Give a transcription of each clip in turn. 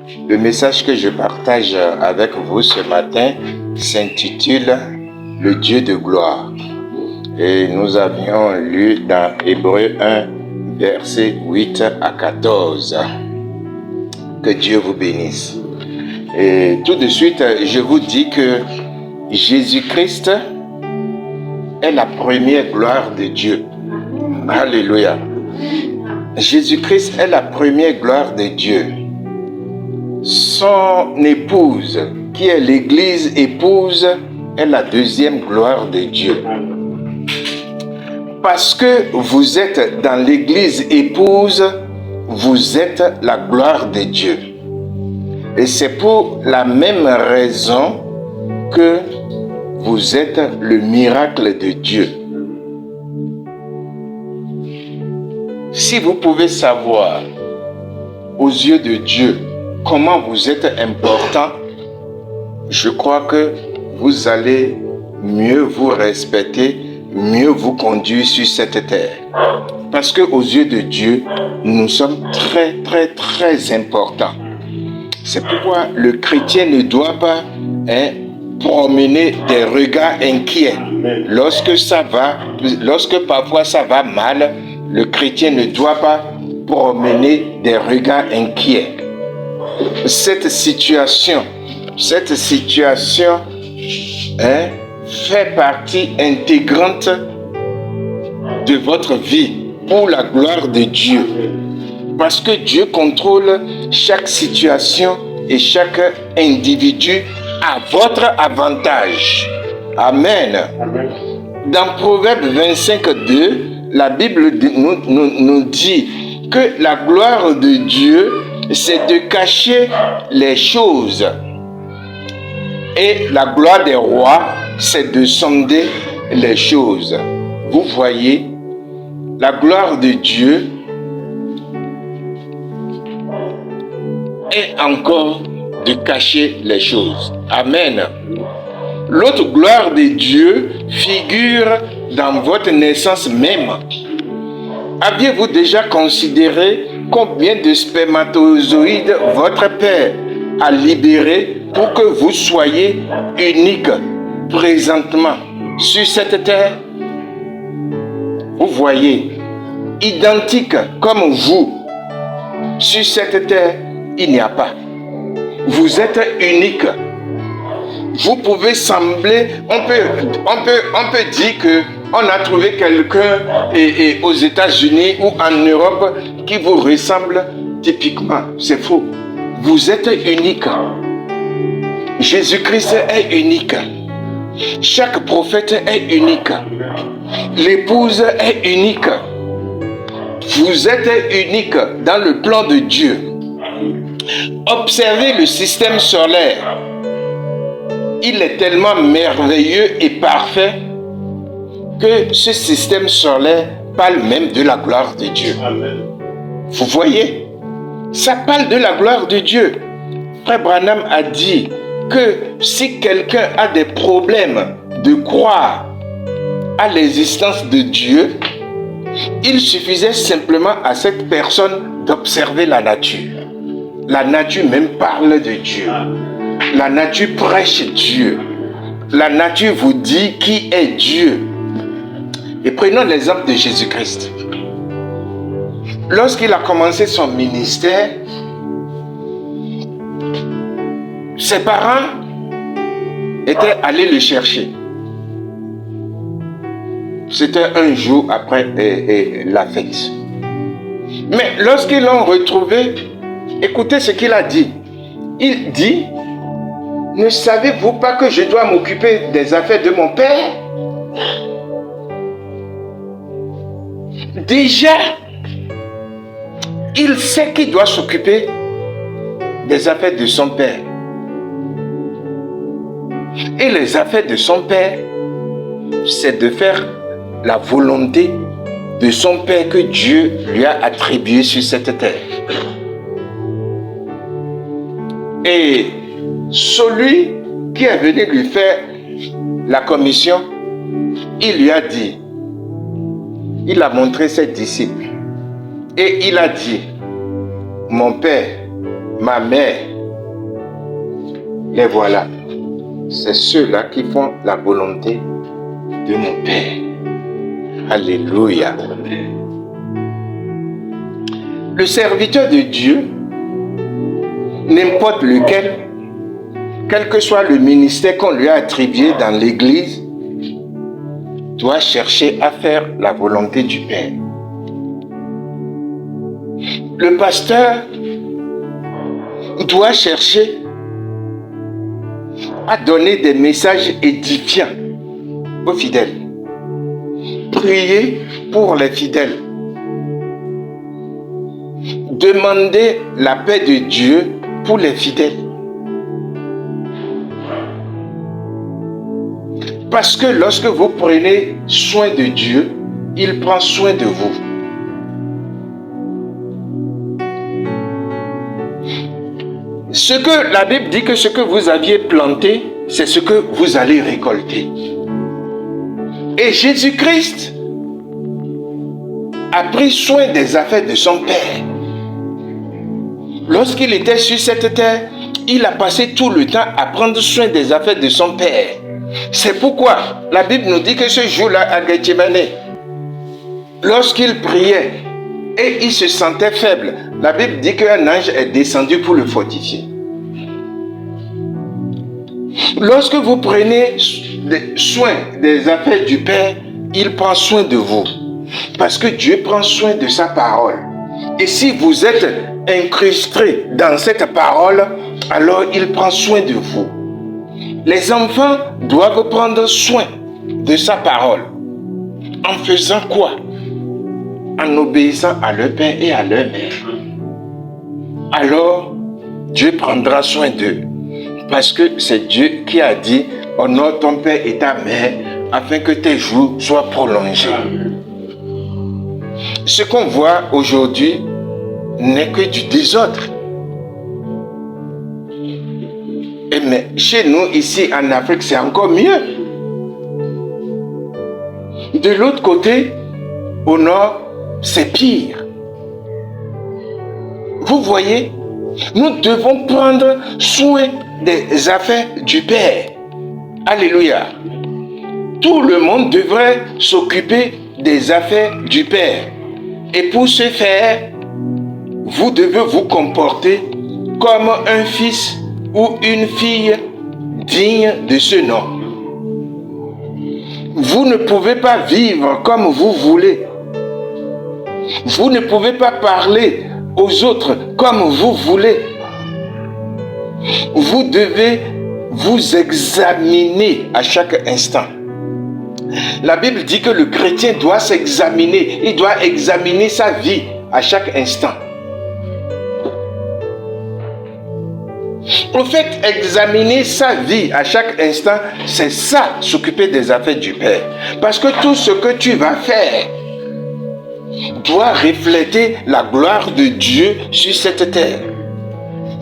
Le message que je partage avec vous ce matin s'intitule « Le Dieu de gloire ». Et nous avions lu dans Hébreux 1, versets 8 à 14. Que Dieu vous bénisse. Et tout de suite, je vous dis que Jésus-Christ est la première gloire de Dieu. Alléluia. Jésus-Christ est la première gloire de Dieu. Son épouse, qui est l'Église épouse, est la deuxième gloire de Dieu. Parce que vous êtes dans l'Église épouse, vous êtes la gloire de Dieu. Et c'est pour la même raison que vous êtes le miracle de Dieu. Si vous pouvez savoir aux yeux de Dieu comment vous êtes important, je crois que vous allez mieux vous respecter, mieux vous conduire sur cette terre. Parce que aux yeux de Dieu, nous sommes très, très, très importants. C'est pourquoi le chrétien ne doit pas promener des regards inquiets. Lorsque parfois ça va mal, le chrétien ne doit pas promener des regards inquiets. Cette situation fait partie intégrante de votre vie pour la gloire de Dieu. Parce que Dieu contrôle chaque situation et chaque individu à votre avantage. Amen. Dans Proverbe 25:2, la Bible nous dit que la gloire de Dieu, c'est de cacher les choses. Et la gloire des rois, c'est de sonder les choses. Vous voyez, la gloire de Dieu est encore de cacher les choses. Amen. L'autre gloire de Dieu figure dans votre naissance même. Aviez-vous déjà considéré combien de spermatozoïdes votre père a libéré pour que vous soyez unique présentement sur cette terre? Vous voyez, identique comme vous, sur cette terre, il n'y a pas. Vous êtes unique. Vous pouvez sembler, on peut dire que on a trouvé quelqu'un aux États-Unis ou en Europe qui vous ressemble typiquement. C'est faux. Vous êtes unique. Jésus-Christ est unique. Chaque prophète est unique. L'épouse est unique. Vous êtes unique dans le plan de Dieu. Observez le système solaire. Il est tellement merveilleux et parfait que ce système solaire parle même de la gloire de Dieu. Amen. Vous voyez, ça parle de la gloire de Dieu. Frère Branham a dit que si quelqu'un a des problèmes de croire à l'existence de Dieu, il suffisait simplement à cette personne d'observer la nature. La nature même parle de Dieu. La nature prêche Dieu. La nature vous dit qui est Dieu. Et prenons l'exemple de Jésus-Christ. Lorsqu'il a commencé son ministère, ses parents étaient allés le chercher. C'était un jour après la fête. Mais lorsqu'ils l'ont retrouvé, écoutez ce qu'il a dit. Il dit, « Ne savez-vous pas que je dois m'occuper des affaires de mon père ?» Déjà, il sait qu'il doit s'occuper des affaires de son père. Et les affaires de son père, c'est de faire la volonté de son père que Dieu lui a attribuée sur cette terre. Et celui qui est venu lui faire la commission, il lui a dit, il a montré ses disciples et il a dit, mon père, ma mère, les voilà. C'est ceux-là qui font la volonté de mon Père. Alléluia. Le serviteur de Dieu, n'importe lequel, quel que soit le ministère qu'on lui a attribué dans l'Église, doit chercher à faire la volonté du Père. Le pasteur doit chercher à donner des messages édifiants aux fidèles. Prier pour les fidèles. Demander la paix de Dieu pour les fidèles. Parce que lorsque vous prenez soin de Dieu, il prend soin de vous. Ce que la Bible dit que ce que vous aviez planté, c'est ce que vous allez récolter. Et Jésus-Christ a pris soin des affaires de son Père. Lorsqu'il était sur cette terre, il a passé tout le temps à prendre soin des affaires de son Père. C'est pourquoi la Bible nous dit que ce jour-là, à Gethsémane, lorsqu'il priait et il se sentait faible, la Bible dit qu'un ange est descendu pour le fortifier. Lorsque vous prenez soin des affaires du Père, il prend soin de vous. Parce que Dieu prend soin de sa parole. Et si vous êtes incrusté dans cette parole, alors il prend soin de vous. Les enfants doivent prendre soin de sa parole. En faisant quoi? En obéissant à leur père et à leur mère. Alors, Dieu prendra soin d'eux. Parce que c'est Dieu qui a dit, honore ton père et ta mère, afin que tes jours soient prolongés. Ce qu'on voit aujourd'hui n'est que du désordre. Mais chez nous, ici en Afrique, c'est encore mieux. De l'autre côté, au nord, c'est pire. Vous voyez, nous devons prendre soin des affaires du Père. Alléluia. Tout le monde devrait s'occuper des affaires du Père. Et pour ce faire, vous devez vous comporter comme un fils ou une fille digne de ce nom. Vous ne pouvez pas vivre comme vous voulez. Vous ne pouvez pas parler aux autres comme vous voulez. Vous devez vous examiner à chaque instant. La Bible dit que le chrétien doit s'examiner. Il doit examiner sa vie à chaque instant. Au fait, examiner sa vie à chaque instant, c'est ça, s'occuper des affaires du Père. Parce que tout ce que tu vas faire doit refléter la gloire de Dieu sur cette terre.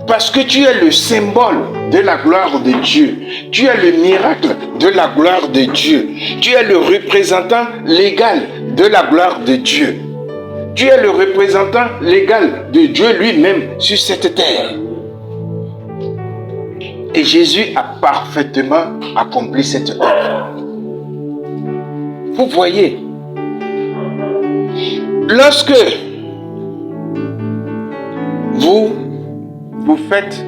Parce que tu es le symbole de la gloire de Dieu. Tu es le miracle de la gloire de Dieu. Tu es le représentant légal de la gloire de Dieu. Tu es le représentant légal de Dieu lui-même sur cette terre. Et Jésus a parfaitement accompli cette œuvre. Vous voyez, lorsque vous faites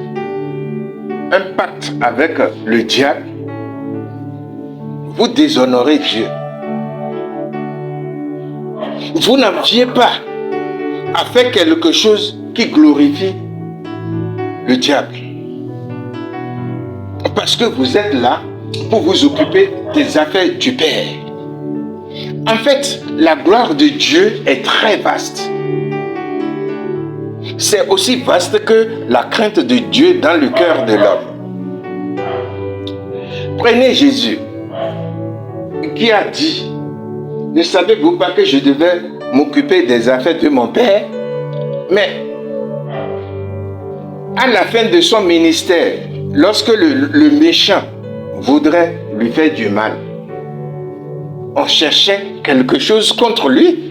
un pacte avec le diable, vous déshonorez Dieu. Vous n'aviez pas à faire quelque chose qui glorifie le diable. Parce que vous êtes là pour vous occuper des affaires du Père. En fait, la gloire de Dieu est très vaste. C'est aussi vaste que la crainte de Dieu dans le cœur de l'homme. Prenez Jésus, qui a dit, ne savez-vous pas que je devais m'occuper des affaires de mon Père? Mais à la fin de son ministère, lorsque le méchant voudrait lui faire du mal, on cherchait quelque chose contre lui.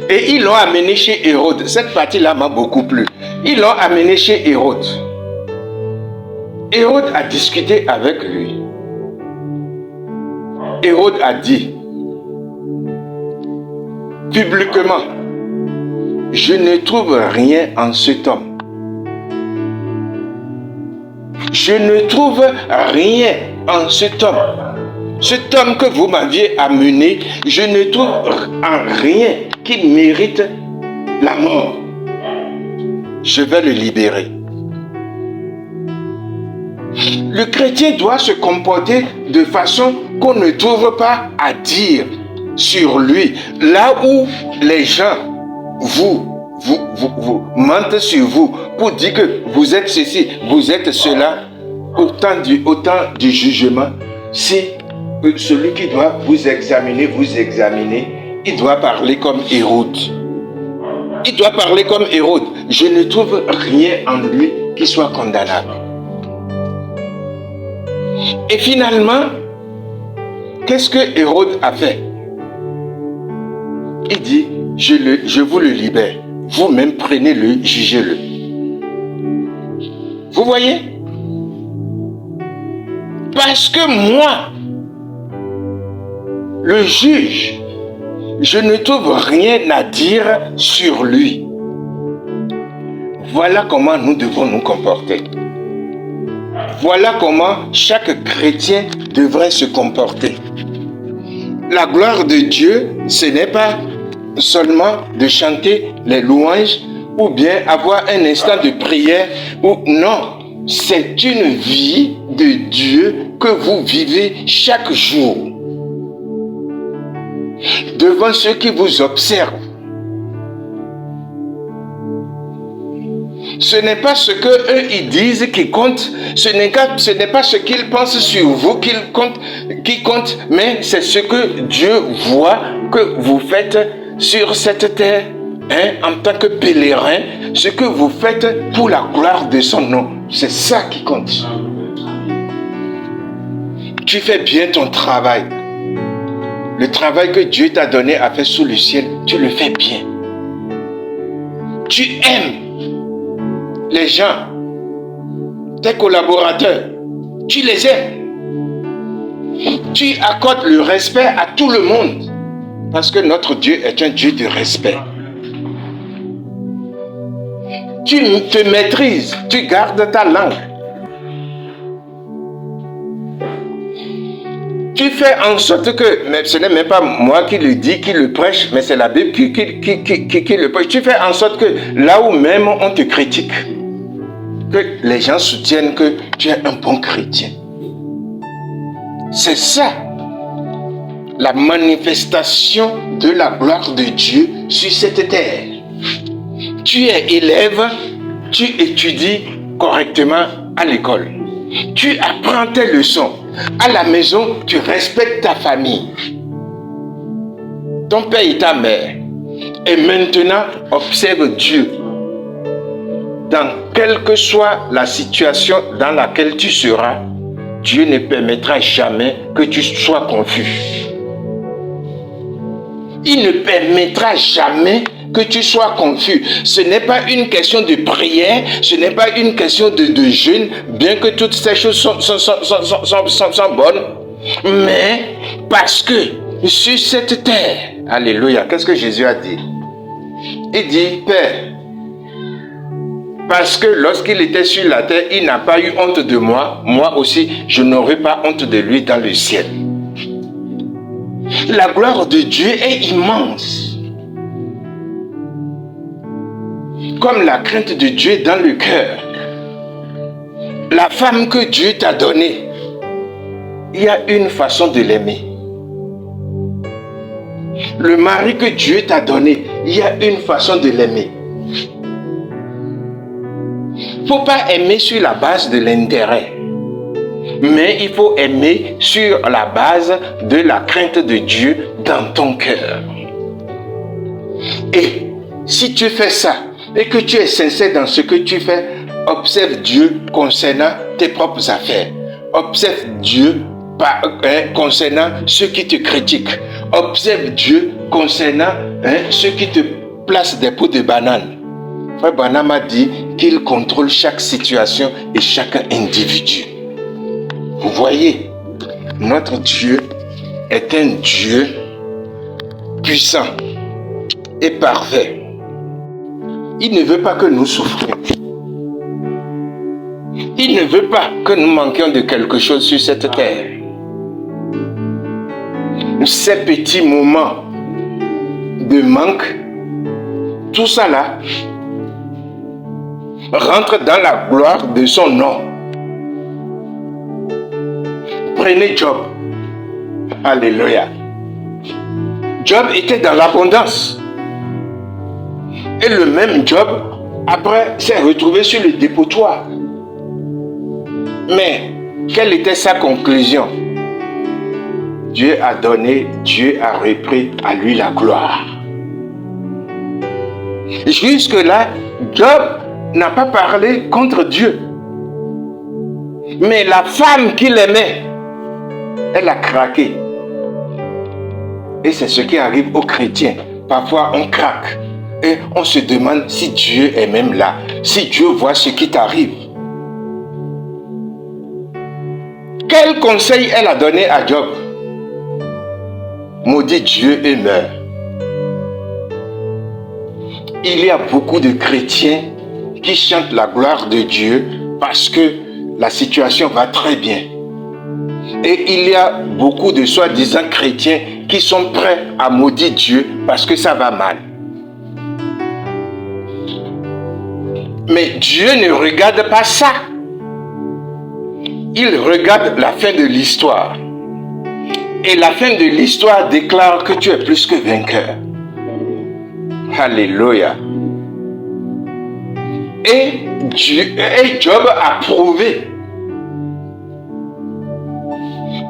Et ils l'ont amené chez Hérode. Cette partie-là m'a beaucoup plu. Ils l'ont amené chez Hérode. Hérode a discuté avec lui. Hérode a dit publiquement, je ne trouve rien en cet homme. Je ne trouve rien en cet homme. Cet homme que vous m'aviez amené, je ne trouve en rien qui mérite la mort. Je vais le libérer. Le chrétien doit se comporter de façon qu'on ne trouve pas à dire sur lui. Là où les gens vous mentent sur vous pour dire que vous êtes ceci, vous êtes cela, au temps du jugement, si celui qui doit vous examiner, il doit parler comme Hérode. Il doit parler comme Hérode. Je ne trouve rien en lui qui soit condamnable. Et finalement, qu'est-ce que Hérode a fait? Il dit, je vous le libère. Vous-même prenez-le, jugez-le. Vous voyez? Parce que moi, le juge, je ne trouve rien à dire sur lui. Voilà comment nous devons nous comporter. Voilà comment chaque chrétien devrait se comporter. La gloire de Dieu, ce n'est pas seulement de chanter les louanges ou bien avoir un instant de prière. Non, c'est une vie de Dieu que vous vivez chaque jour. Devant ceux qui vous observent. Ce n'est pas ce qu'eux ils disent qui compte, ce n'est pas ce qu'ils pensent sur vous qui compte, mais c'est ce que Dieu voit que vous faites sur cette terre, en tant que pèlerin, ce que vous faites pour la gloire de son nom. C'est ça qui compte. Tu fais bien ton travail. Le travail que Dieu t'a donné à faire sous le ciel, tu le fais bien. Tu aimes les gens, tes collaborateurs, tu les aimes. Tu accordes le respect à tout le monde. Parce que notre Dieu est un Dieu de respect. Tu te maîtrises, tu gardes ta langue. Tu fais en sorte que, mais ce n'est même pas moi qui le dis, qui le prêche, mais c'est la Bible qui le prêche. Tu fais en sorte que là où même on te critique, que les gens soutiennent que tu es un bon chrétien. C'est ça, la manifestation de la gloire de Dieu sur cette terre. Tu es élève, tu étudies correctement à l'école. Tu apprends tes leçons. À la maison, tu respectes ta famille. Ton père et ta mère. Et maintenant, observe Dieu. Dans quelle que soit la situation dans laquelle tu seras, Dieu ne permettra jamais que tu sois confus. Il ne permettra jamais que tu sois confus. Ce n'est pas une question de prière, ce n'est pas une question de jeûne, bien que toutes ces choses sont bonnes, mais parce que sur cette terre, alléluia, qu'est-ce que Jésus a dit? Il dit, Père, parce que lorsqu'il était sur la terre, il n'a pas eu honte de moi, moi aussi, je n'aurai pas honte de lui dans le ciel. La gloire de Dieu est immense. Comme la crainte de Dieu dans le cœur. La femme que Dieu t'a donnée, il y a une façon de l'aimer. Le mari que Dieu t'a donné, il y a une façon de l'aimer. Il ne faut pas aimer sur la base de l'intérêt. Mais il faut aimer sur la base de la crainte de Dieu dans ton cœur. Et si tu fais ça, et que tu es sincère dans ce que tu fais, observe Dieu concernant tes propres affaires. Observe Dieu concernant ceux qui te critiquent. Observe Dieu concernant ceux qui te placent des pots de banane. Frère Branham a dit qu'il contrôle chaque situation et chaque individu. Vous voyez, notre Dieu est un Dieu puissant et parfait. Il ne veut pas que nous souffrions. Il ne veut pas que nous manquions de quelque chose sur cette terre. Ces petits moments de manque, tout ça là, rentre dans la gloire de son nom. Prenez Job. Alléluia. Job était dans l'abondance. Et le même Job, après, s'est retrouvé sur le dépotoir. Mais, quelle était sa conclusion? Dieu a donné, Dieu a repris à lui la gloire. Jusque-là, Job n'a pas parlé contre Dieu. Mais la femme qu'il aimait, elle a craqué. Et c'est ce qui arrive aux chrétiens. Parfois, on craque. Et on se demande si Dieu est même là. Si Dieu voit ce qui t'arrive. Quel conseil elle a donné à Job? Maudit Dieu et meurt. Il y a beaucoup de chrétiens qui chantent la gloire de Dieu parce que la situation va très bien. Et il y a beaucoup de soi-disant chrétiens qui sont prêts à maudire Dieu parce que ça va mal. Mais Dieu ne regarde pas ça. Il regarde la fin de l'histoire. Et la fin de l'histoire déclare que tu es plus que vainqueur. Alléluia. Et Job a prouvé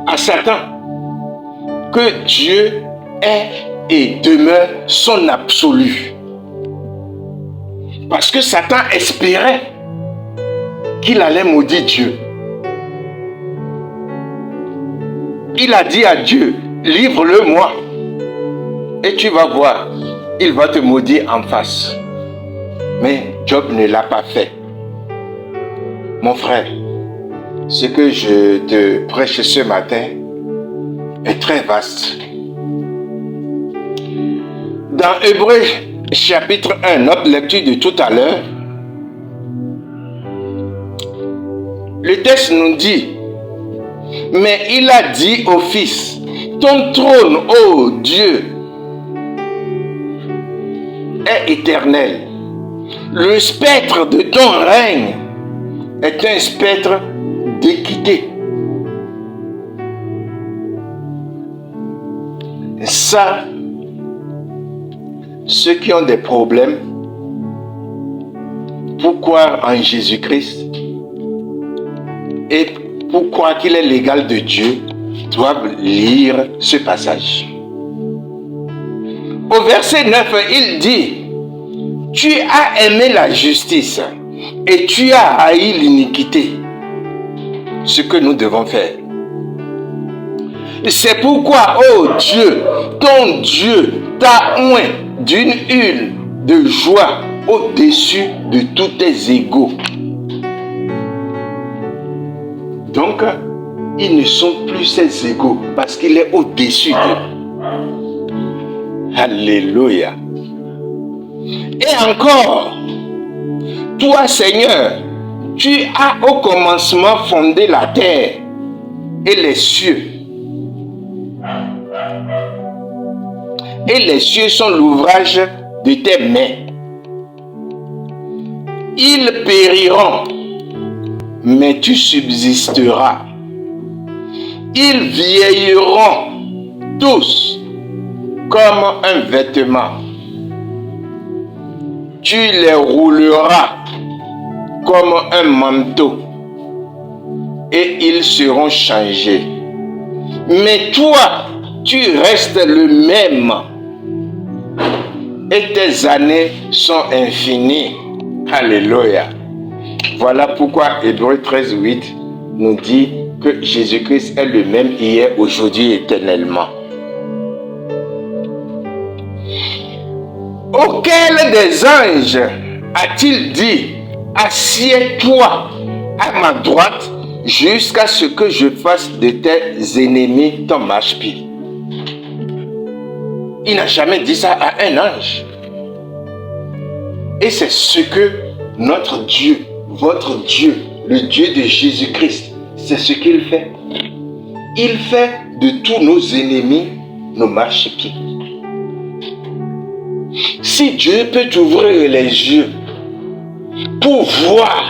à Satan que Dieu est et demeure son absolu. Parce que Satan espérait qu'il allait maudire Dieu. Il a dit à Dieu, livre-le-moi. Et tu vas voir, il va te maudire en face. Mais Job ne l'a pas fait. Mon frère, ce que je te prêche ce matin est très vaste. Dans Hébreux chapitre 1, notre lecture de tout à l'heure, le texte nous dit, mais il a dit au Fils, ton trône, ô Dieu, est éternel. Le spectre de ton règne est un spectre d'équité. Ça, ceux qui ont des problèmes pour croire en Jésus-Christ et pour croire qu'il est l'égal de Dieu, doivent lire ce passage. Au verset 9, il dit, tu as aimé la justice et tu as haï l'iniquité. Ce que nous devons faire. C'est pourquoi, ô Dieu, ton Dieu t'a oint d'une huile de joie au-dessus de tous tes égaux. Donc, ils ne sont plus ses égaux parce qu'il est au-dessus d'eux. Alléluia. Et encore, toi Seigneur, tu as au commencement fondé la terre et les cieux. Et les cieux sont l'ouvrage de tes mains. Ils périront, mais tu subsisteras. Ils vieilliront tous comme un vêtement. Tu les rouleras comme un manteau et ils seront changés. Mais toi, tu restes le même et tes années sont infinies. Alléluia. Voilà pourquoi Hébreux 13:8 nous dit que Jésus-Christ est le même hier, aujourd'hui, éternellement. Auquel des anges a-t-il dit, assieds-toi à ma droite jusqu'à ce que je fasse de tes ennemis ton marchepied. Il n'a jamais dit ça à un ange. Et c'est ce que notre Dieu, votre Dieu, le Dieu de Jésus-Christ, c'est ce qu'il fait. Il fait de tous nos ennemis nos marchepieds. Si Dieu peut t'ouvrir les yeux pour voir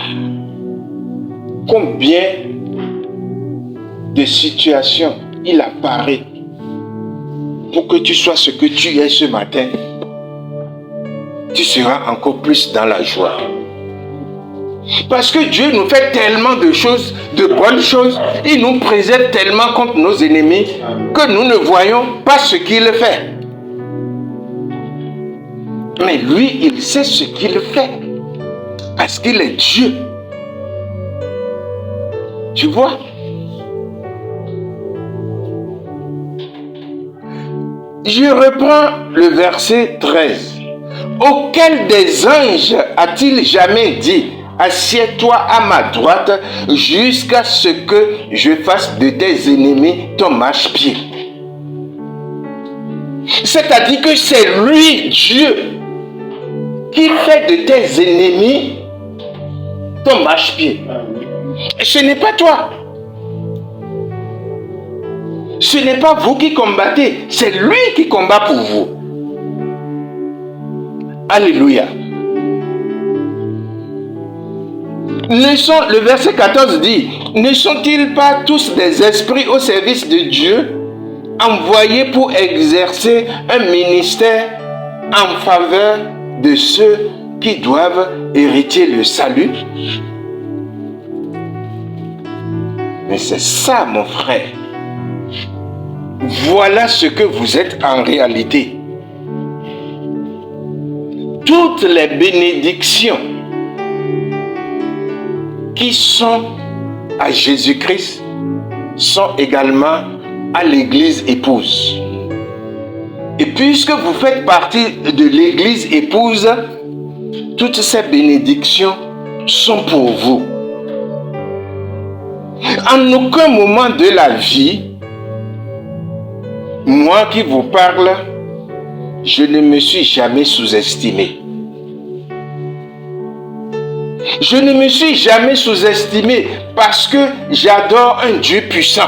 combien de situations il apparaît pour que tu sois ce que tu es ce matin, tu seras encore plus dans la joie. Parce que Dieu nous fait tellement de choses, de bonnes choses, il nous préserve tellement contre nos ennemis que nous ne voyons pas ce qu'il fait. Mais lui, il sait ce qu'il fait. Parce qu'il est Dieu. Tu vois? Je reprends le verset 13. Auquel des anges a-t-il jamais dit, assieds-toi à ma droite jusqu'à ce que je fasse de tes ennemis ton marchepied? C'est-à-dire que c'est lui, Dieu, qui fait de tes ennemis ton marchepied. Ce n'est pas toi. Ce n'est pas vous qui combattez, c'est lui qui combat pour vous. Alléluia. Le verset 14 dit, ne sont-ils pas tous des esprits au service de Dieu, envoyés pour exercer un ministère en faveur de ceux qui doivent hériter le salut? Mais c'est ça, mon frère. Voilà ce que vous êtes en réalité. Toutes les bénédictions qui sont à Jésus-Christ sont également à l'église épouse. Et puisque vous faites partie de l'église épouse, toutes ces bénédictions sont pour vous. En aucun moment de la vie, moi qui vous parle, je ne me suis jamais sous-estimé. Je ne me suis jamais sous-estimé parce que j'adore un Dieu puissant.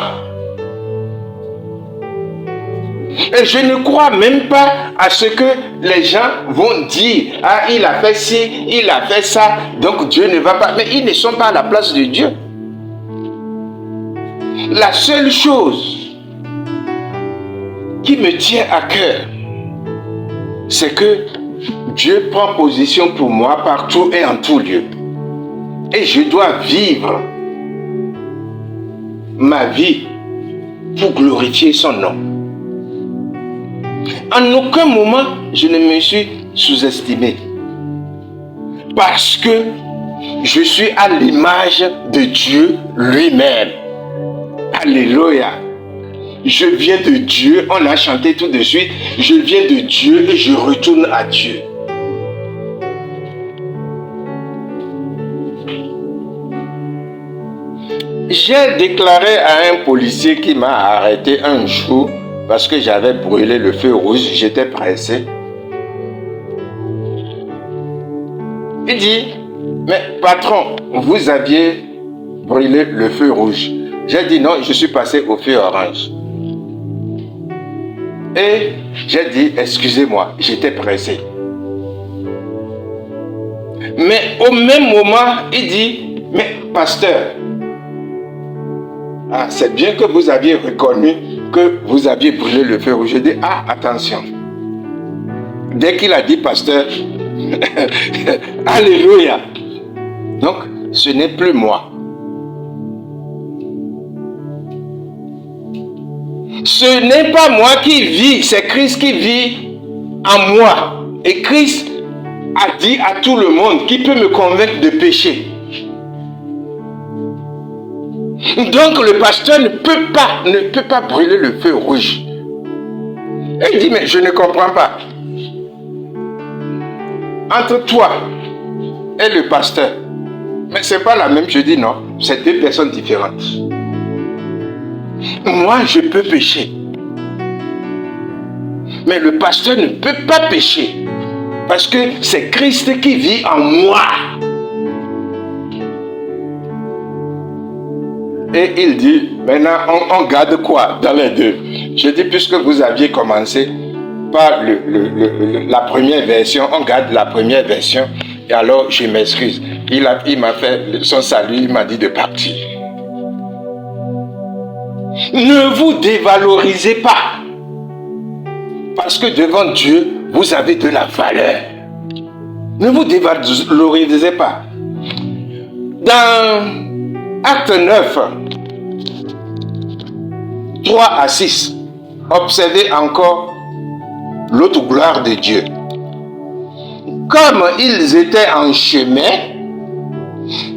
Et je ne crois même pas à ce que les gens vont dire. Ah, il a fait ci, il a fait ça, donc Dieu ne va pas. Mais ils ne sont pas à la place de Dieu. La seule chose qui me tient à cœur, c'est que Dieu prend position pour moi partout et en tout lieu. Et je dois vivre ma vie pour glorifier son nom. En aucun moment, je ne me suis sous-estimé. Parce que je suis à l'image de Dieu lui-même. Alléluia. Je viens de Dieu, on l'a chanté tout de suite. Je viens de Dieu et je retourne à Dieu. J'ai déclaré à un policier qui m'a arrêté un jour parce que j'avais brûlé le feu rouge, j'étais pressé. Il dit, mais patron, vous aviez brûlé le feu rouge. J'ai dit non, je suis passé au feu orange. Et j'ai dit, excusez-moi, j'étais pressé. Mais au même moment, il dit, mais pasteur, ah, c'est bien que vous aviez reconnu que vous aviez brûlé le feu rouge. Je dis, ah, attention. Dès qu'il a dit pasteur, alléluia. Donc, ce n'est plus moi. Ce n'est pas moi qui vis, c'est Christ qui vit en moi. Et Christ a dit à tout le monde qui peut me convaincre de péché. Donc le pasteur ne peut pas brûler le feu rouge. Et il dit, mais je ne comprends pas. Entre toi et le pasteur, mais c'est pas la même. Je dis non, c'est deux personnes différentes. Moi, je peux pécher. Mais le pasteur ne peut pas pécher. Parce que c'est Christ qui vit en moi. Et il dit, maintenant, on garde quoi dans les deux? Je dis, puisque vous aviez commencé par la première version, on garde la première version. Et alors, je m'excuse. Il m'a fait son salut, il m'a dit de partir. Ne vous dévalorisez pas. Parce que devant Dieu, vous avez de la valeur. Ne vous dévalorisez pas. Dans Acte 9, 3 à 6, observez encore l'autre gloire de Dieu. Comme ils étaient en chemin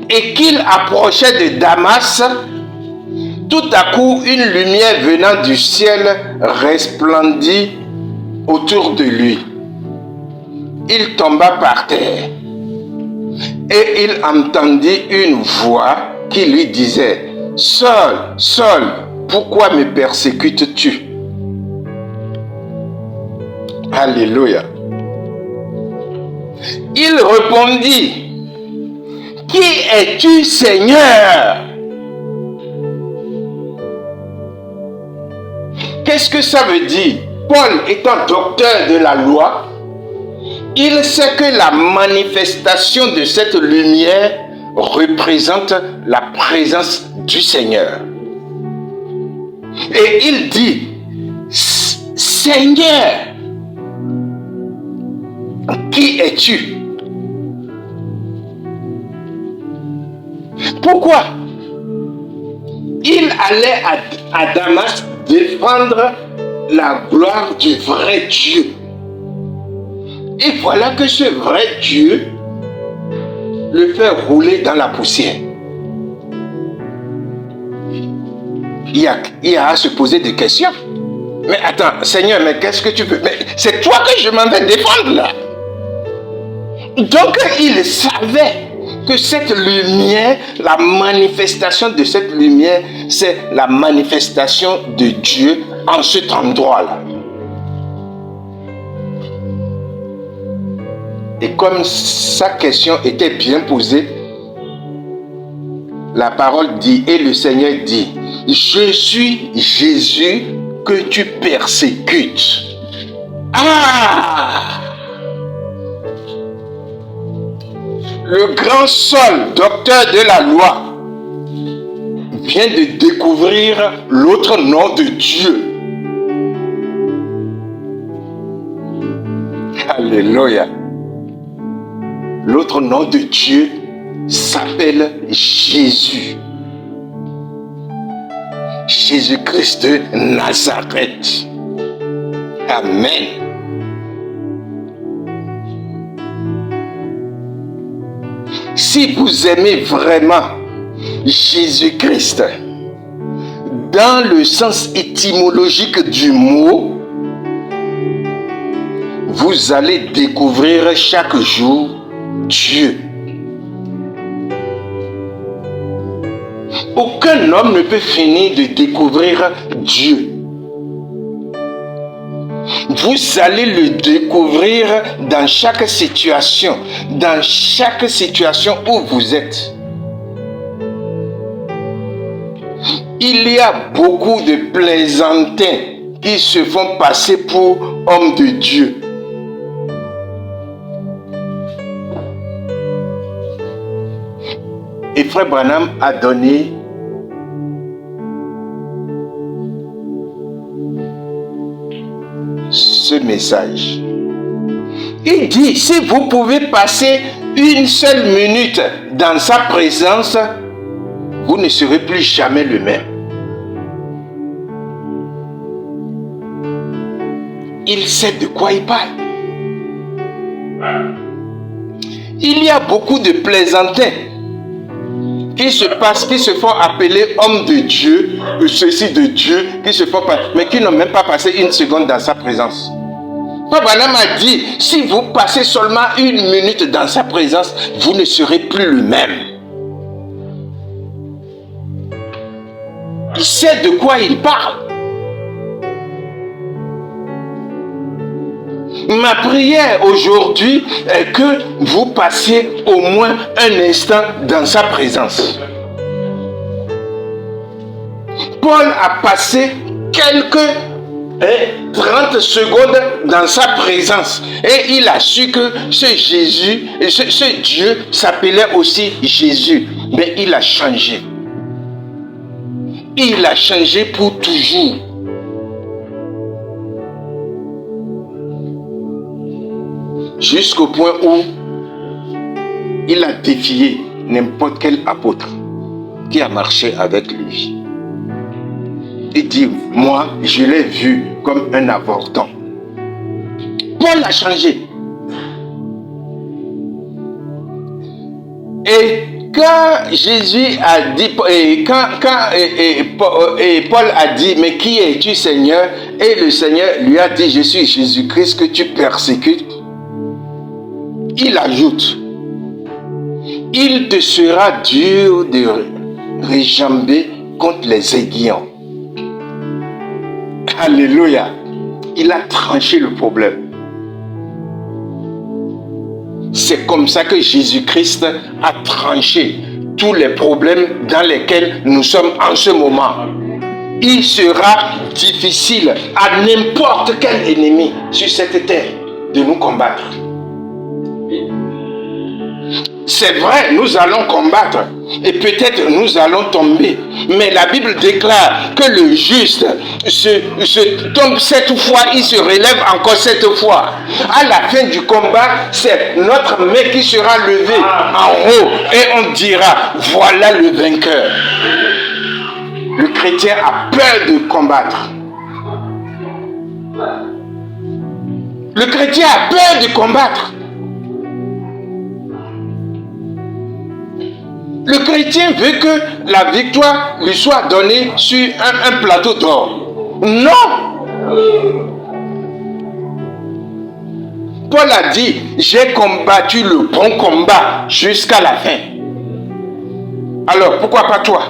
et qu'ils approchaient de Damas, tout à coup une lumière venant du ciel resplendit autour de lui. Il tomba par terre et il entendit une voix qui lui disait, « Saul, Saul, pourquoi me persécutes-tu » Alléluia. Il répondit, « Qui es-tu, Seigneur » Qu'est-ce que ça veut dire? Paul étant docteur de la loi, il sait que la manifestation de cette lumière représente la présence du Seigneur. Et il dit, Seigneur, qui es-tu? Pourquoi? Il allait à Damas défendre la gloire du vrai Dieu. Et voilà que ce vrai Dieu le fait rouler dans la poussière. Il y a à se poser des questions. Mais attends, Seigneur, mais qu'est-ce que tu veux? Mais c'est toi que je m'en vais défendre là. Donc il savait que cette lumière, la manifestation de cette lumière, c'est la manifestation de Dieu en cet endroit-là. Et comme sa question était bien posée, la parole dit, et le Seigneur dit, « Je suis Jésus que tu persécutes. » Ah! Le grand Saul, docteur de la loi, vient de découvrir l'autre nom de Dieu. Alléluia. L'autre nom de Dieu s'appelle Jésus. Jésus-Christ de Nazareth. Amen. Si vous aimez vraiment Jésus-Christ, dans le sens étymologique du mot, vous allez découvrir chaque jour Dieu. Aucun homme ne peut finir de découvrir Dieu. Vous allez le découvrir dans chaque situation où vous êtes. Il y a beaucoup de plaisantins qui se font passer pour hommes de Dieu. Et Frère Branham a donné ce message. Il dit, si vous pouvez passer une seule minute dans sa présence, vous ne serez plus jamais le même. Il sait de quoi il parle. Il y a beaucoup de plaisantins qui se font appeler hommes de Dieu, ceci de Dieu, mais qui n'ont même pas passé une seconde dans sa présence. Papa Branham a dit, si vous passez seulement une minute dans sa présence, vous ne serez plus le même. sait de quoi il parle. Ma prière aujourd'hui est que vous passiez au moins un instant dans sa présence. Paul a passé quelques 30 secondes dans sa présence et il a su que ce Jésus, ce Dieu s'appelait aussi Jésus. Mais il a changé. Il a changé pour toujours. Jusqu'au point où il a défié n'importe quel apôtre qui a marché avec lui. Il dit, moi, je l'ai vu comme un avorton. Paul a changé. Et quand Jésus a dit, Paul a dit, mais qui es-tu, Seigneur? Et le Seigneur lui a dit, je suis Jésus-Christ que tu persécutes. Il ajoute, il te sera dur de réjamber contre les aiguillons. Alléluia. Il a tranché le problème. C'est comme ça que Jésus-Christ a tranché tous les problèmes dans lesquels nous sommes en ce moment. Il sera difficile à n'importe quel ennemi sur cette terre de nous combattre. C'est vrai, nous allons combattre et peut-être nous allons tomber. Mais la Bible déclare que le juste se tombe 7 fois, il se relève encore 7 fois. À la fin du combat, c'est notre main qui sera levée en haut et on dira, voilà le vainqueur. Le chrétien a peur de combattre. Le chrétien a peur de combattre. Le chrétien veut que la victoire lui soit donnée sur un plateau d'or. Non! Paul a dit, j'ai combattu le bon combat jusqu'à la fin. Alors, pourquoi pas toi?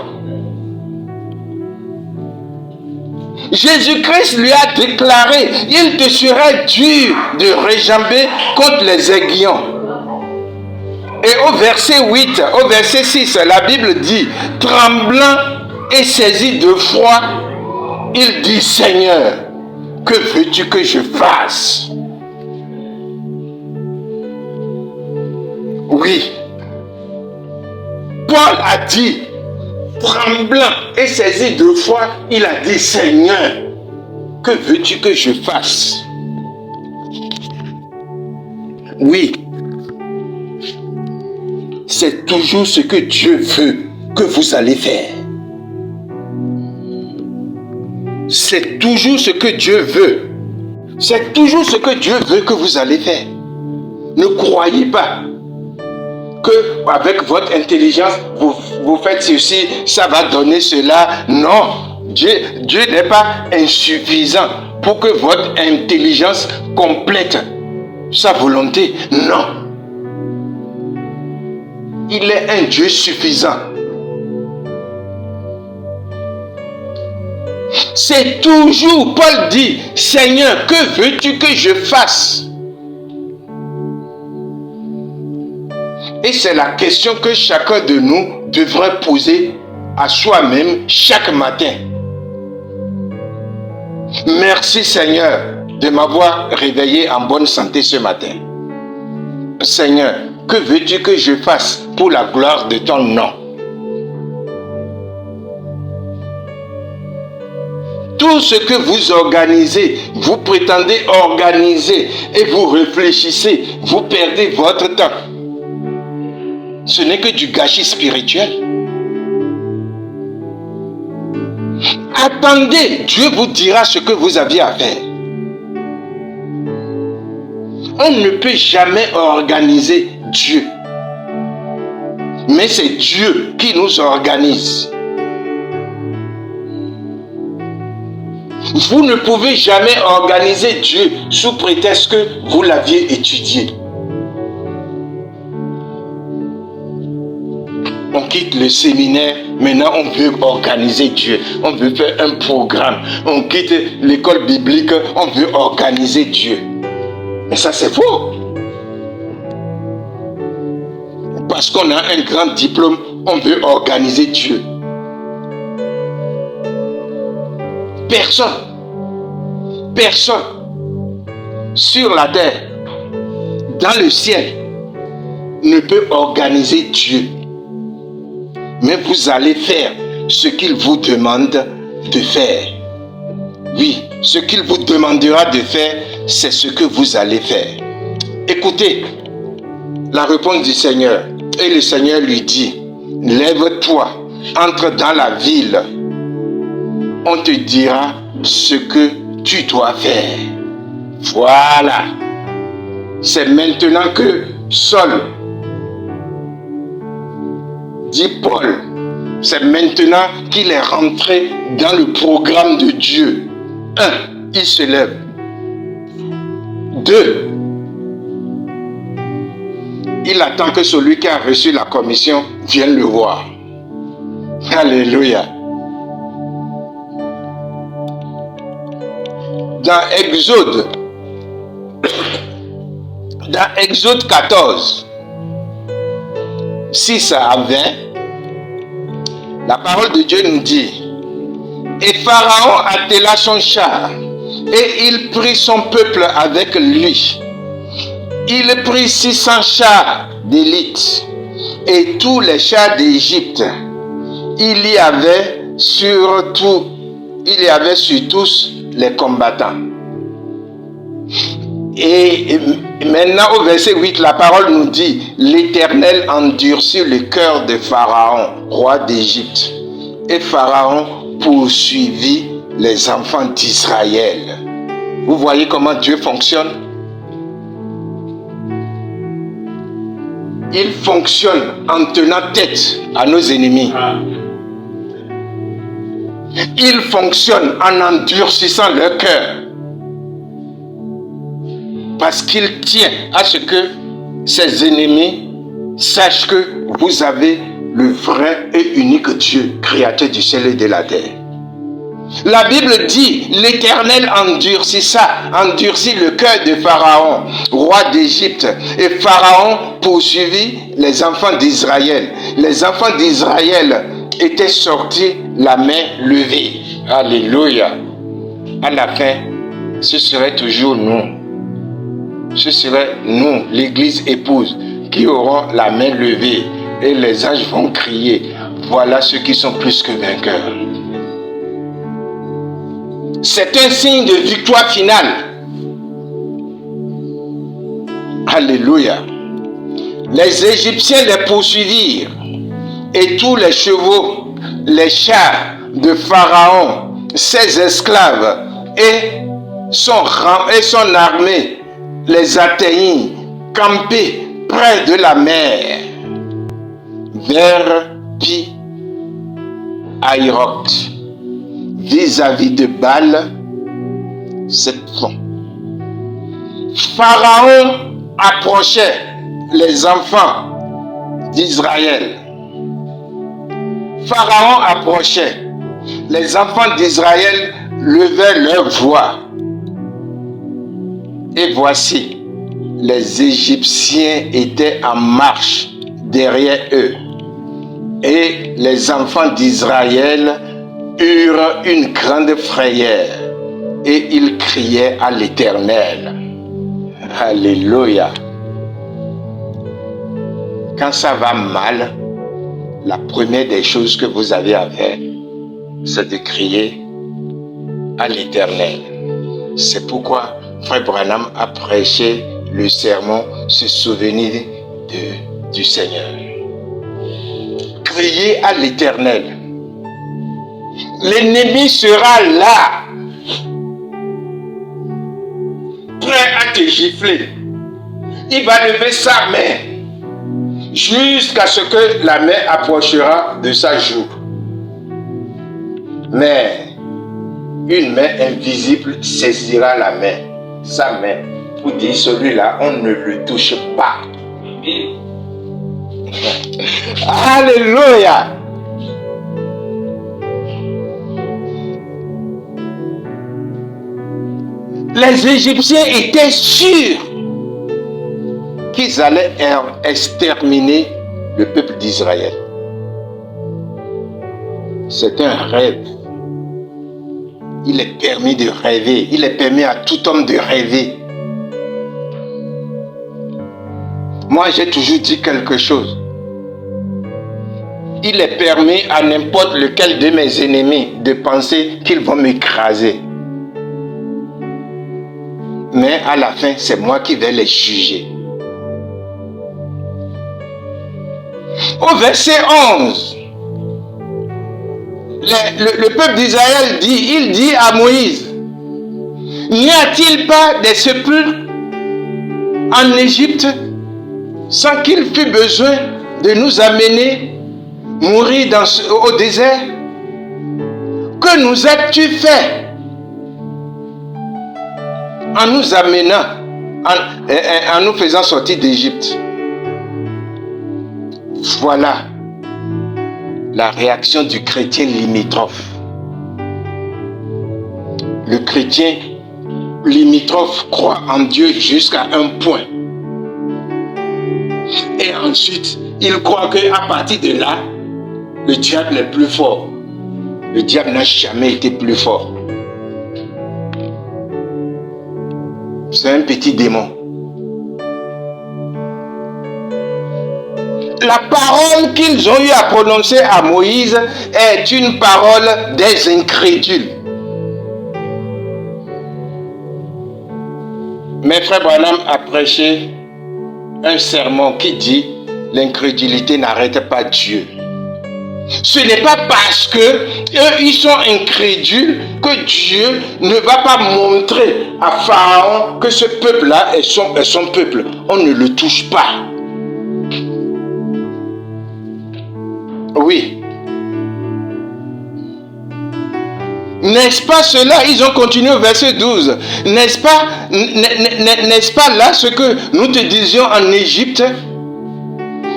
Jésus-Christ lui a déclaré, il te sera dur de réjamber contre les aiguillons. Et au verset 8, au verset 6, la Bible dit, tremblant et saisi de foi, il dit, Seigneur, que veux-tu que je fasse? Oui. Paul a dit, tremblant et saisi de foi, il a dit, Seigneur, que veux-tu que je fasse? Oui. C'est toujours ce que Dieu veut que vous allez faire. C'est toujours ce que Dieu veut. C'est toujours ce que Dieu veut que vous allez faire. Ne croyez pas que avec votre intelligence, vous faites ceci, ça va donner cela. Non, Dieu n'est pas insuffisant pour que votre intelligence complète sa volonté. Non. Il est un Dieu suffisant. C'est toujours, Paul dit, Seigneur, que veux-tu que je fasse? Et c'est la question que chacun de nous devrait poser à soi-même chaque matin. Merci Seigneur de m'avoir réveillé en bonne santé ce matin. Seigneur, que veux-tu que je fasse pour la gloire de ton nom? Tout ce que vous organisez, vous prétendez organiser et vous réfléchissez, vous perdez votre temps. Ce n'est que du gâchis spirituel. Attendez, Dieu vous dira ce que vous aviez à faire. On ne peut jamais organiser Dieu. Mais c'est Dieu qui nous organise. Vous ne pouvez jamais organiser Dieu sous prétexte que vous l'aviez étudié. On quitte le séminaire, maintenant on veut organiser Dieu. On veut faire un programme. On quitte l'école biblique, on veut organiser Dieu. Mais ça c'est faux. Parce qu'on a un grand diplôme, on veut organiser Dieu. Personne sur la terre, dans le ciel, ne peut organiser Dieu. Mais vous allez faire ce qu'il vous demande de faire. Oui, ce qu'il vous demandera de faire, c'est ce que vous allez faire. Écoutez la réponse du Seigneur. Et le Seigneur lui dit, lève-toi, entre dans la ville. On te dira ce que tu dois faire. Voilà. C'est maintenant que Saul, dit Paul, c'est maintenant qu'il est rentré dans le programme de Dieu. 1. Il se lève. 2. Il attend que celui qui a reçu la commission vienne le voir. Alléluia. Dans Exode 14, 6 à 20, la parole de Dieu nous dit, et Pharaon attela son char, et il prit son peuple avec lui. Il prit 600 chars d'élite, et tous les chars d'Égypte. Il y avait sur tous les combattants. Et maintenant au verset 8, la parole nous dit, l'Éternel endurcit le cœur de Pharaon, roi d'Égypte. Et Pharaon poursuivit les enfants d'Israël. Vous voyez comment Dieu fonctionne? Il fonctionne en tenant tête à nos ennemis. Il fonctionne en endurcissant leur cœur. Parce qu'il tient à ce que ses ennemis sachent que vous avez le vrai et unique Dieu, créateur du ciel et de la terre. La Bible dit, l'Éternel endurcit le cœur de Pharaon, roi d'Égypte. Et Pharaon poursuivit les enfants d'Israël. Les enfants d'Israël étaient sortis la main levée. Alléluia. À la fin, ce serait toujours nous. Ce serait nous, l'église épouse, qui aurons la main levée. Et les anges vont crier, voilà ceux qui sont plus que vainqueurs. C'est un signe de victoire finale. Alléluia. Les Égyptiens les poursuivirent et tous les chevaux, les chars de Pharaon, ses esclaves et son armée les atteignirent, campés près de la mer, vers Pi-Hahiroth, vis-à-vis de Baal, cette fond. Pharaon approchait les enfants d'Israël. Pharaon approchait. Les enfants d'Israël levaient leur voix. Et voici, les Égyptiens étaient en marche derrière eux. Et les enfants d'Israël eurent une grande frayeur. Et ils criaient à l'Éternel. Alléluia. Quand ça va mal, la première des choses que vous avez à faire, c'est de crier à l'Éternel. C'est pourquoi Frère Branham a prêché le sermon, se souvenir du Seigneur. Criez à l'Éternel. L'ennemi sera là, prêt à te gifler. Il va lever sa main jusqu'à ce que la main approchera de sa joue. Mais une main invisible saisira la main, sa main, pour dire celui-là, on ne le touche pas. Alléluia. Les Égyptiens étaient sûrs qu'ils allaient exterminer le peuple d'Israël. C'est un rêve. Il est permis de rêver. Il est permis à tout homme de rêver. Moi, j'ai toujours dit quelque chose. Il est permis à n'importe lequel de mes ennemis de penser qu'ils vont m'écraser. Mais à la fin, c'est moi qui vais les juger. Au verset 11, le peuple d'Israël dit à Moïse, n'y a-t-il pas des sépulcres en Égypte sans qu'il fût besoin de nous amener mourir au désert? Que nous as-tu fait en nous amenant, en nous faisant sortir d'Égypte? Voilà la réaction du chrétien limitrophe. Le chrétien limitrophe croit en Dieu jusqu'à un point. Et ensuite, il croit qu'à partir de là, le diable est plus fort. Le diable n'a jamais été plus fort. C'est un petit démon. La parole qu'ils ont eu à prononcer à Moïse est une parole des incrédules. Mais Frère Branham a prêché un sermon qui dit « L'incrédulité n'arrête pas Dieu ». Ce n'est pas parce que eux, ils sont incrédules que Dieu ne va pas montrer à Pharaon que ce peuple-là est son peuple. On ne le touche pas. Oui. N'est-ce pas cela? Ils ont continué au verset 12. N'est-ce pas là ce que nous te disions en Égypte?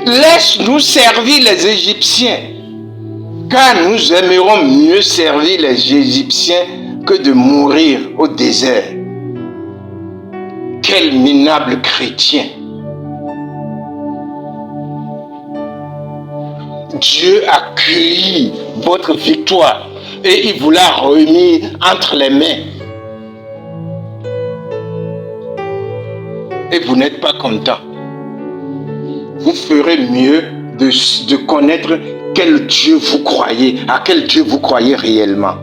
Laisse-nous servir les Égyptiens, car nous aimerons mieux servir les Égyptiens que de mourir au désert. Quel minable chrétien! Dieu a cueilli votre victoire et il vous l'a remis entre les mains. Et vous n'êtes pas content. Vous ferez mieux de connaître quel Dieu vous croyez, à quel Dieu vous croyez réellement.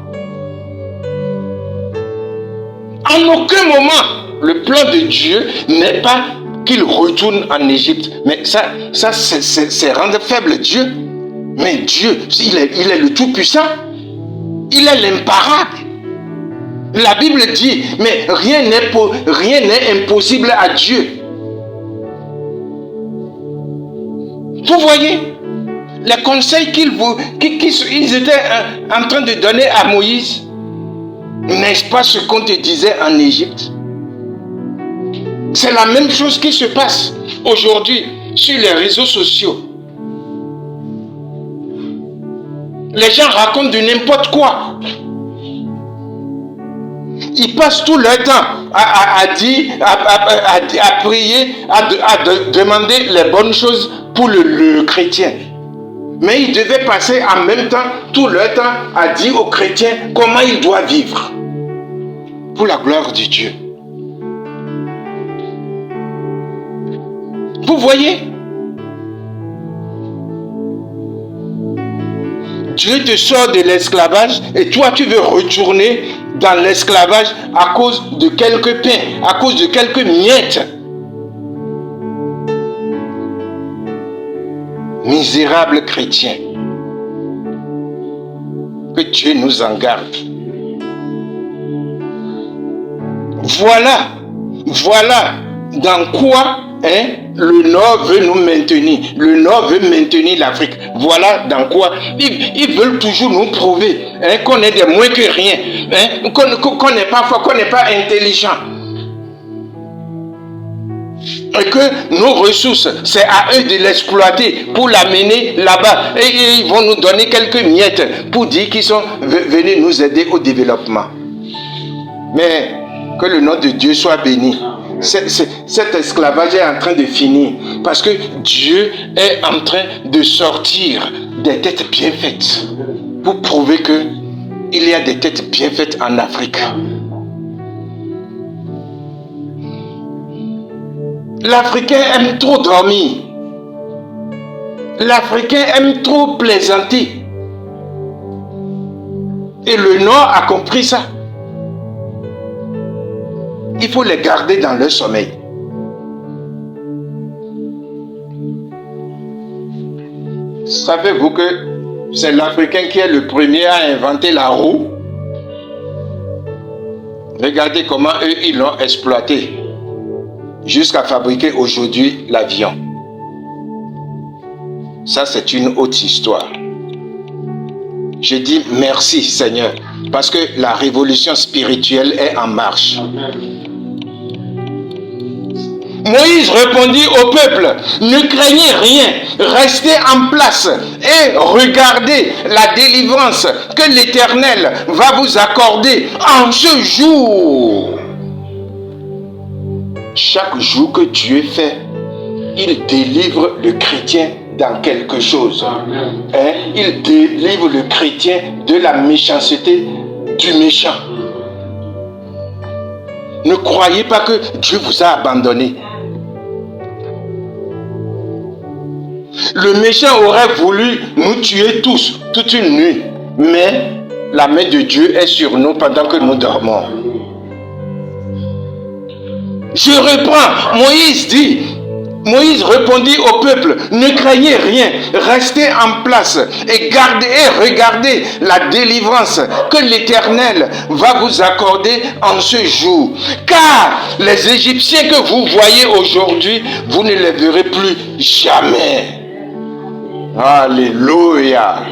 En aucun moment, le plan de Dieu n'est pas qu'il retourne en Égypte. Mais ça c'est rendre faible Dieu. Mais Dieu, il est le Tout-Puissant. Il est l'imparable. La Bible dit, mais rien n'est impossible à Dieu. Vous voyez les conseils qu'ils étaient en train de donner à Moïse. N'est-ce pas ce qu'on te disait en Égypte? C'est la même chose qui se passe aujourd'hui sur les réseaux sociaux. Les gens racontent de n'importe quoi. Ils passent tout leur temps à prier, à demander les bonnes choses pour le chrétien. Mais ils devaient passer en même temps tout leur temps à dire aux chrétiens comment ils doivent vivre. Pour la gloire de Dieu. Vous voyez? Dieu te sort de l'esclavage et toi tu veux retourner dans l'esclavage à cause de quelques pains, à cause de quelques miettes. Misérable chrétien. Que Dieu nous en garde. Voilà dans quoi le Nord veut nous maintenir. Le Nord veut maintenir l'Afrique. Voilà dans quoi ils veulent toujours nous prouver qu'on est des moins que rien, qu'on n'est pas fort, qu'on n'est pas intelligent. Et que nos ressources, c'est à eux de l'exploiter pour l'amener là-bas. Et ils vont nous donner quelques miettes pour dire qu'ils sont venus nous aider au développement. Mais que le nom de Dieu soit béni. Cet esclavage est en train de finir parce que Dieu est en train de sortir des têtes bien faites pour prouver qu'il y a des têtes bien faites en Afrique. L'Africain aime trop dormir. L'Africain aime trop plaisanter. Et le Nord a compris ça. Il faut les garder dans leur sommeil. Savez-vous que c'est l'Africain qui est le premier à inventer la roue? Regardez comment eux, ils l'ont exploité jusqu'à fabriquer aujourd'hui l'avion. Ça, c'est une autre histoire. Je dis merci, Seigneur, parce que la révolution spirituelle est en marche. Moïse répondit au peuple, ne craignez rien, restez en place et regardez la délivrance que l'Éternel va vous accorder en ce jour. Chaque jour que Dieu fait, il délivre le chrétien dans quelque chose. Il délivre le chrétien de la méchanceté du méchant. Ne croyez pas que Dieu vous a abandonné. Le méchant aurait voulu nous tuer tous, toute une nuit. Mais la main de Dieu est sur nous pendant que nous dormons. Je reprends. Moïse répondit au peuple, ne craignez rien, restez en place et gardez et regardez la délivrance que l'Éternel va vous accorder en ce jour. Car les Égyptiens que vous voyez aujourd'hui, vous ne les verrez plus jamais. Alléluia.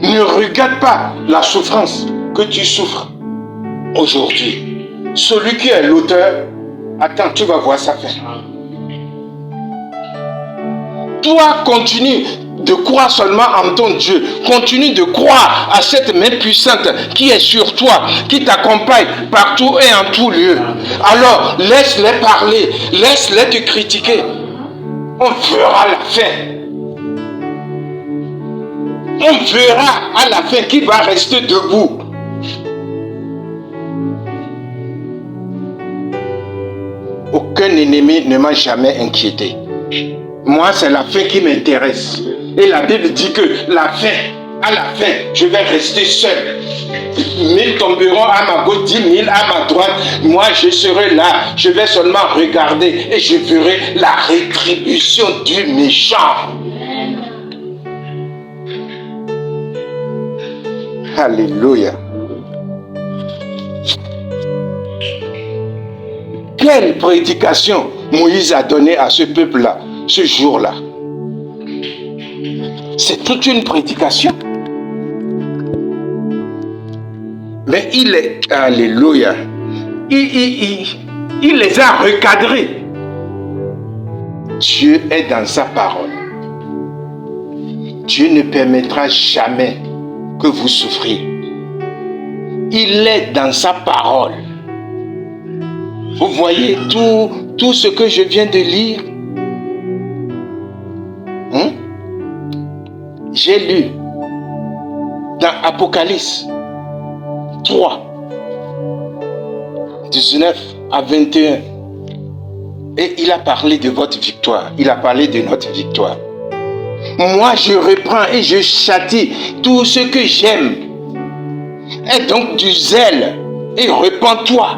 Ne regarde pas la souffrance que tu souffres aujourd'hui. Celui qui est l'auteur, attends, tu vas voir sa fin. Toi, continue de croire seulement en ton Dieu. Continue de croire à cette main puissante qui est sur toi, qui t'accompagne partout et en tout lieu. Alors, laisse-les parler, laisse-les te critiquer. On verra la fin. On verra à la fin qui va rester debout. Aucun ennemi ne m'a jamais inquiété. Moi, c'est la fin qui m'intéresse. Et la Bible dit que à la fin, je vais rester seul. 1000 tomberont à ma gauche, 10 000 à ma droite. Moi, je serai là. Je vais seulement regarder et je verrai la rétribution du méchant. Alléluia. Quelle prédication Moïse a donnée à ce peuple-là, ce jour-là? C'est toute une prédication. Mais il est, alléluia, il les a recadrés. Dieu est dans sa parole. Dieu ne permettra jamais que vous souffriez. Il est dans sa parole. Vous voyez tout ce que je viens de lire? J'ai lu dans Apocalypse 3, 19 à 21. Et il a parlé de votre victoire. Il a parlé de notre victoire. Moi, je reprends et je châtie tout ce que j'aime. Aie donc du zèle et repens-toi.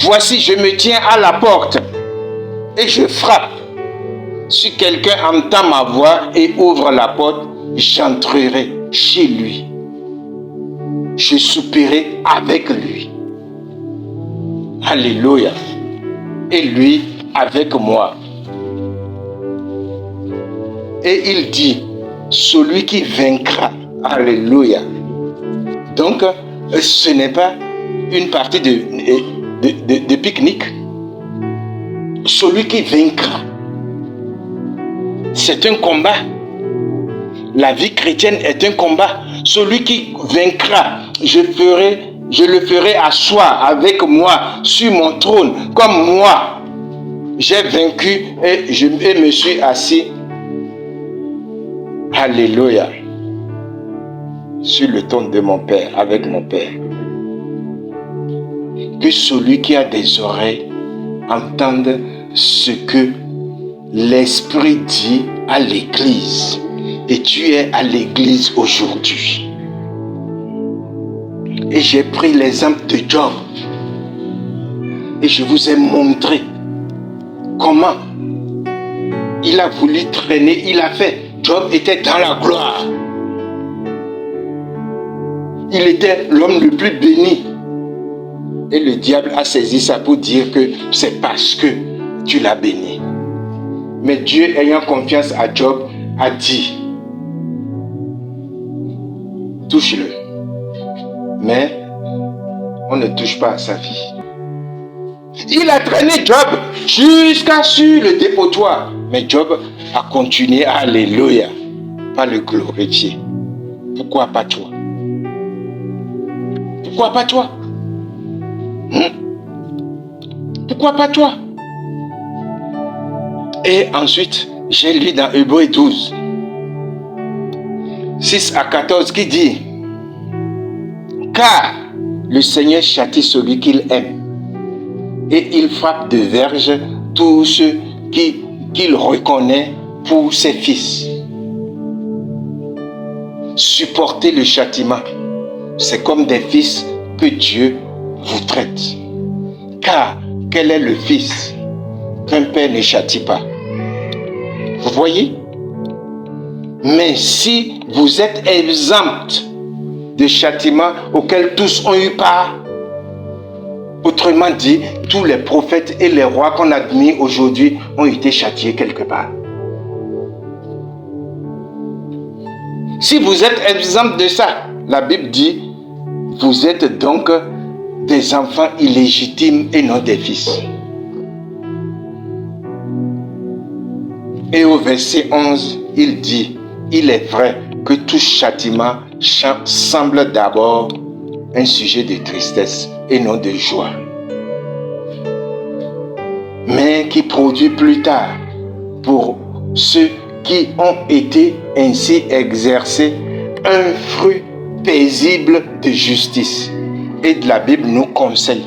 Voici, je me tiens à la porte et je frappe. Si quelqu'un entend ma voix et ouvre la porte, j'entrerai chez lui. Je souperai avec lui. Alléluia. Et lui avec moi. Et il dit, celui qui vaincra. Alléluia. Donc, ce n'est pas une partie de pique-nique. Celui qui vaincra. C'est un combat. La vie chrétienne est un combat. Celui qui vaincra, je le ferai asseoir avec moi sur mon trône, comme moi. J'ai vaincu et je me suis assis. Alléluia. Sur le trône de mon Père, avec mon Père. Que celui qui a des oreilles entende ce que l'Esprit dit à l'Église. Et tu es à l'Église aujourd'hui. Et j'ai pris l'exemple de Job. Et je vous ai montré comment il a voulu traîner, il a fait. Job était dans la gloire. Il était l'homme le plus béni. Et le diable a saisi ça pour dire que c'est parce que tu l'as béni. Mais Dieu, ayant confiance à Job, a dit, touche-le. Mais on ne touche pas à sa vie. Il a traîné Job jusqu'à sur le dépotoir. Mais Job a continué, alléluia, pas le glorifier. Pourquoi pas toi? Pourquoi pas toi? Pourquoi pas toi? Et ensuite, j'ai lu dans Hébreux 12, 6 à 14, qui dit, car le Seigneur châtie celui qu'il aime, et il frappe de verge tous ceux qu'il reconnaît pour ses fils. Supportez le châtiment. C'est comme des fils que Dieu vous traite. Car quel est le fils qu'un père ne châtie pas? Vous voyez? Mais si vous êtes exempt de châtiment auquel tous ont eu part, autrement dit, tous les prophètes et les rois qu'on admire aujourd'hui ont été châtiés quelque part. Si vous êtes exempt de ça, la Bible dit, vous êtes donc des enfants illégitimes et non des fils. Et au verset 11, il dit, il est vrai que tout châtiment semble d'abord un sujet de tristesse et non de joie, mais qui produit plus tard pour ceux qui ont été ainsi exercés un fruit paisible de justice. Et la Bible nous conseille.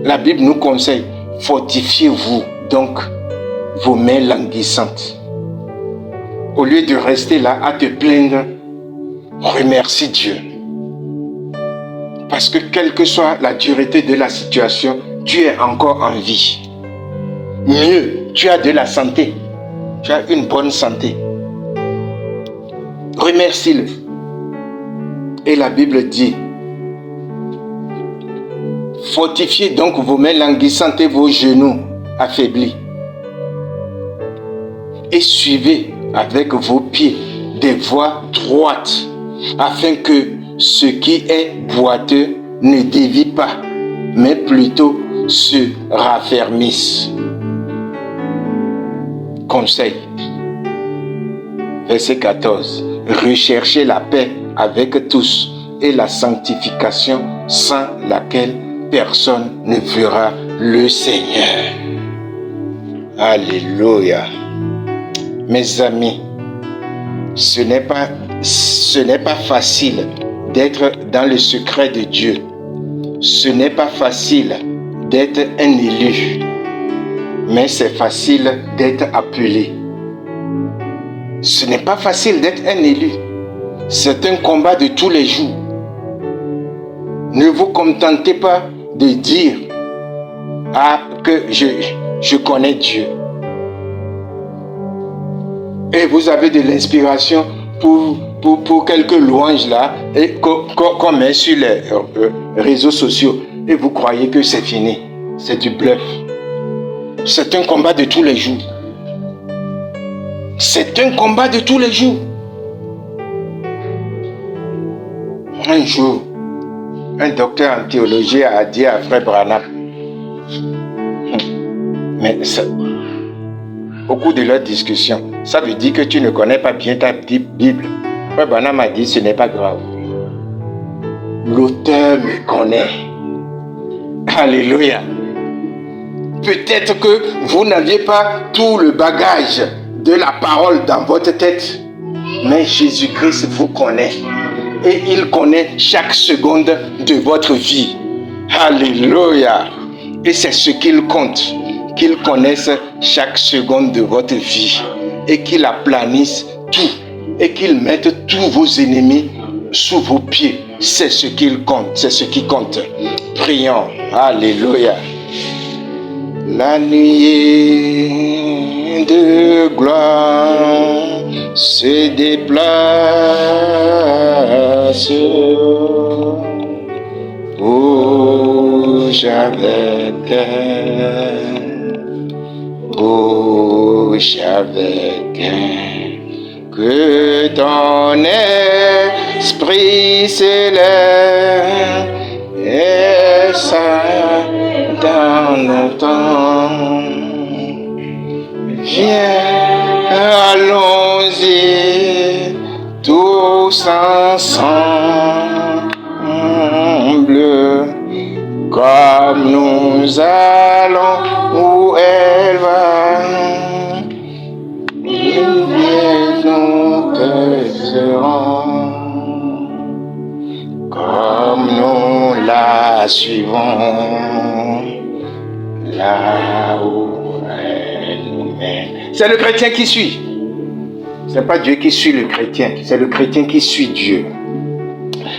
La Bible nous conseille, fortifiez-vous donc vos mains languissantes. Au lieu de rester là à te plaindre, remercie Dieu. Parce que quelle que soit la dureté de la situation, tu es encore en vie. Mieux, tu as de la santé. Tu as une bonne santé. Remercie-le. Et la Bible dit, fortifiez donc vos mains languissantes et vos genoux affaiblis. Et suivez avec vos pieds des voies droites, afin que ce qui est boiteux ne dévie pas, mais plutôt se raffermisse. Conseil. Verset 14. Recherchez la paix avec tous et la sanctification sans laquelle personne ne verra le Seigneur. Alléluia. Mes amis, ce n'est pas facile d'être dans le secret de Dieu. Ce n'est pas facile d'être un élu, mais c'est facile d'être appelé. Ce n'est pas facile d'être un élu. C'est un combat de tous les jours. Ne vous contentez pas de dire que je connais Dieu. Et vous avez de l'inspiration pour quelques louanges là, et qu'on met sur les réseaux sociaux. Et vous croyez que c'est fini. C'est du bluff. C'est un combat de tous les jours. C'est un combat de tous les jours. Un jour, Un docteur en théologie a dit à Frère Branham, mais ça, au cours de leur discussion, ça veut dire que tu ne connais pas bien ta Bible. Frère Branham a dit, ce n'est pas grave. L'auteur me connaît. Alléluia. Peut-être que vous n'aviez pas tout le bagage de la parole dans votre tête, mais Jésus-Christ vous connaît. Et il connaît chaque seconde de votre vie. Alléluia. Et c'est ce qu'il compte. Qu'il connaisse chaque seconde de votre vie. Et qu'il aplanisse tout. Et qu'il mette tous vos ennemis sous vos pieds. C'est ce qu'il compte. C'est ce qui compte. Prions. Alléluia. La nuée de gloire se déplace bouge avec elle, bouge avec elle, que ton esprit s'élève et ça dans nos temps. Viens, allons-y tous ensemble, comme nous allons où elle va. Nous serons, comme nous la suivons, là où elle nous mène. C'est le chrétien qui suit. Ce n'est pas Dieu qui suit le chrétien, c'est le chrétien qui suit Dieu.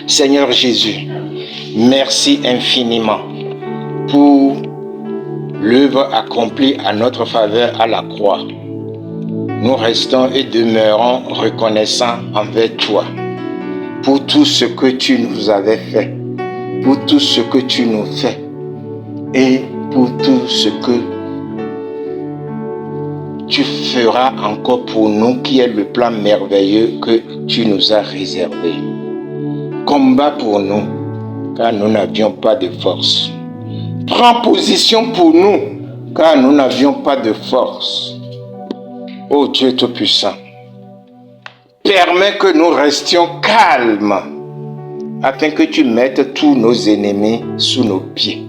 Seigneur Jésus, merci infiniment pour l'œuvre accomplie à notre faveur à la croix. Nous restons et demeurons reconnaissants envers toi pour tout ce que tu nous avais fait, pour tout ce que tu nous fais et pour tout ce que tu feras encore pour nous, qui est le plan merveilleux que tu nous as réservé. Combat pour nous, car nous n'avions pas de force. Prends position pour nous, car nous n'avions pas de force. Ô Dieu Tout-Puissant, permets que nous restions calmes, afin que tu mettes tous nos ennemis sous nos pieds.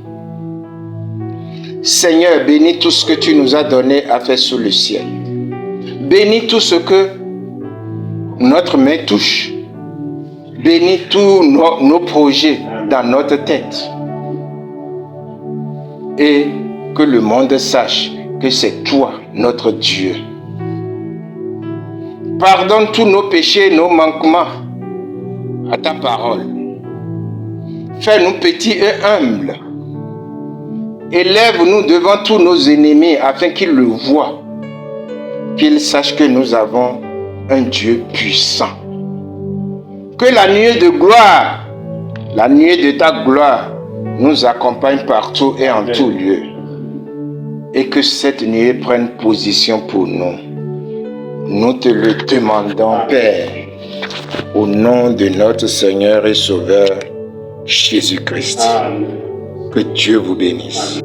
Seigneur, bénis tout ce que tu nous as donné à faire sous le ciel. Bénis tout ce que notre main touche. Bénis tous nos projets dans notre tête. Et que le monde sache que c'est toi, notre Dieu. Pardonne tous nos péchés, nos manquements à ta parole. Fais-nous petits et humbles. Élève-nous devant tous nos ennemis afin qu'ils le voient, qu'ils sachent que nous avons un Dieu puissant. Que la nuée de gloire, la nuée de ta gloire nous accompagne partout et en tout lieu. Et que cette nuée prenne position pour nous. Nous te le demandons, Père, au nom de notre Seigneur et Sauveur, Jésus-Christ. Que Dieu vous bénisse.